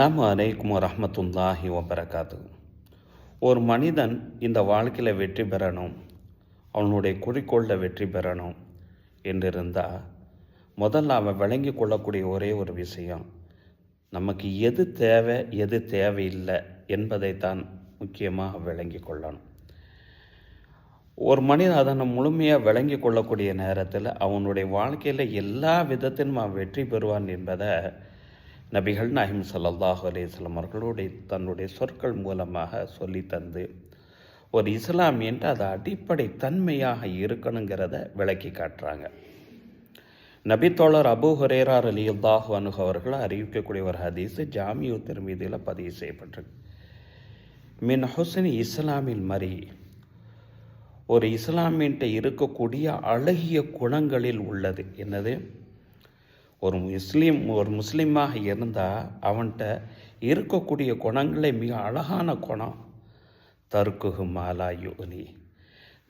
அஸ்ஸலாமு அலைக்கும் வரஹ்மத்துல்லாஹி வபரகாத்து. ஒரு மனிதன் இந்த வாழ்க்கையில் வெற்றி பெறணும், அவனுடைய குறிக்கோளில் வெற்றி பெறணும் என்றிருந்தால் முதல்ல அவன் விளங்கி கொள்ளக்கூடிய ஒரே ஒரு விஷயம், நமக்கு எது தேவை எது தேவையில்லை என்பதைத்தான் முக்கியமாக விளங்கி கொள்ளணும். ஒரு மனிதன் அதனை முழுமையாக விளங்கி கொள்ளக்கூடிய நேரத்தில் அவனுடைய வாழ்க்கையில் எல்லா விதத்திலும் அவன் வெற்றி பெறுவான் என்பதை நபிகள் நாயகம் ஸல்லல்லாஹு அலைஹி வஸல்லம் அவர்களுடைய தன்னுடைய சொற்கள் மூலமாக சொல்லி தந்து ஒரு இஸ்லாமியன்ட்டு அது அடிப்படை தன்மையாக இருக்கணுங்கிறத விளக்கி காட்டுறாங்க. நபித்தோழர் அபூ ஹுரைரா ரலியல்லாஹு அன்ஹு அவர்கள் அறிவிக்கக்கூடிய ஒரு ஹதீஸ் ஜாமிஉ திர்மிதியில் பதிவு செய்யப்பட்டிருக்கு. மின் ஹுஸ்னி இஸ்லாமில் மரி, ஒரு இஸ்லாமியன்ட்ட இருக்கக்கூடிய அழகிய குணங்களில் உள்ளது என்னது? ஒரு முஸ்லீமாக இருந்தால் அவன்கிட்ட இருக்கக்கூடிய குணங்களே மிக அழகான குணம். தர்க்குஹு மாலா யுக்னி,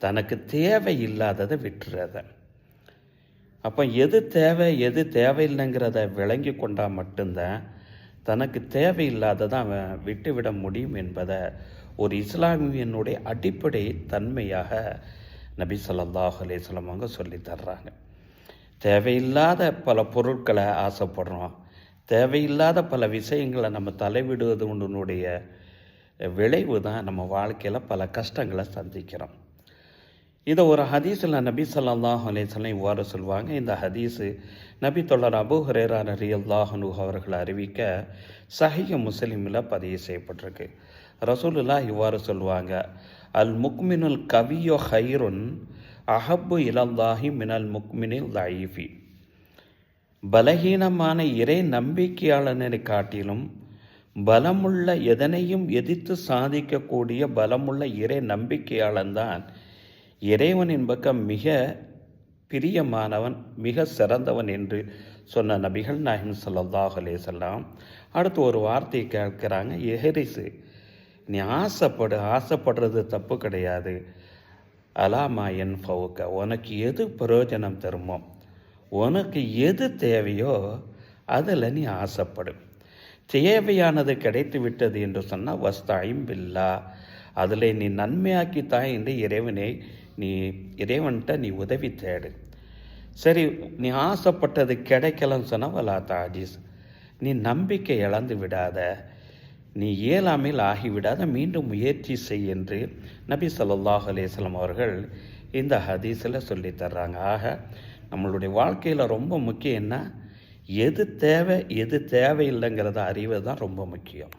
தனக்கு தேவையில்லாததை விட்டுறத. அப்போ எது தேவை எது தேவையில்லைங்கிறத விளங்கி கொண்டால் மட்டும்தான் தனக்கு தேவையில்லாததை அவன் விட்டுவிட முடியும் என்பதை ஒரு இஸ்லாமியனுடைய அடிப்படை தன்மையாக நபி ஸல்லல்லாஹு அலைஹி வஸல்லம் அவங்க சொல்லி தர்றாங்க. தேவையில்லாத பல பொருட்களை ஆசைப்படுறோம், தேவையில்லாத பல விஷயங்களை நம்ம தலைவிடுவது ஒன்றுனுடைய விளைவு தான் நம்ம வாழ்க்கையில் பல கஷ்டங்களை சந்திக்கிறோம். இதை ஒரு ஹதீஸில் நபி ஸல்லல்லாஹு அலைஹி வஸல்லம் இவ்வாறு சொல்லுவாங்க. இந்த ஹதீஸு நபி தோழர் அபூ ஹுரைரா ரலியல்லாஹு அன்ஹு அவர்கள் அறிவிக்க சஹீஹ் முஸ்லிமில் பதிவு செய்யப்பட்டிருக்கு. ரசூலுல்லாஹ் இவ்வாறு சொல்லுவாங்க, அல் முக்மினுல் கவியோ ஹைருன் அஹப்பு இலல்லாஹி மினல் முக்மினில் லைஃபி, பலகீனமான இறை நம்பிக்கையாளனை காட்டிலும் பலமுள்ள எதனையும் எதிர்த்து சாதிக்கக்கூடிய பலமுள்ள இறை நம்பிக்கையாளன் தான் இறைவனின் பக்கம் மிக பிரியமானவன், மிக சிறந்தவன் என்று சொன்ன நபிகள் நாயகம் ஸல்லல்லாஹு அலைஹி வஸல்லம் அடுத்து ஒரு வார்த்தையை கேட்குறாங்க, எஹரிசு, நீ ஆசைப்படுறது தப்பு கிடையாது, அலாமா என் ஃபவுக்க, உனக்கு எது பிரயோஜனம் தருமோ, உனக்கு எது தேவையோ அதில் நீ ஆசைப்படு. தேவையானது கிடைத்து விட்டது என்று சொன்னால் வஸ்தாயும் பில்லா, அதில் நீ நன்மையாக்கித்தான் என்று இறைவன்கிட்ட நீ உதவி தேடு. சரி, நீ ஆசைப்பட்டது கிடைக்கலன்னு சொன்னால் வலா தாஜிஸ், நீ நம்பிக்கை இழந்து விடாத, நீ இயலாமையில் ஆகிவிடாத, மீண்டும் முயற்சி செய் என்று நபி ஸல்லல்லாஹு அலைஹி வஸல்லம் அவர்கள் இந்த ஹதீஸில் சொல்லி தர்றாங்க. ஆக நம்மளுடைய வாழ்க்கையில் ரொம்ப முக்கியம் என்ன, எது தேவை எது தேவையில்லைங்கிறத அறிவது தான் ரொம்ப முக்கியம்.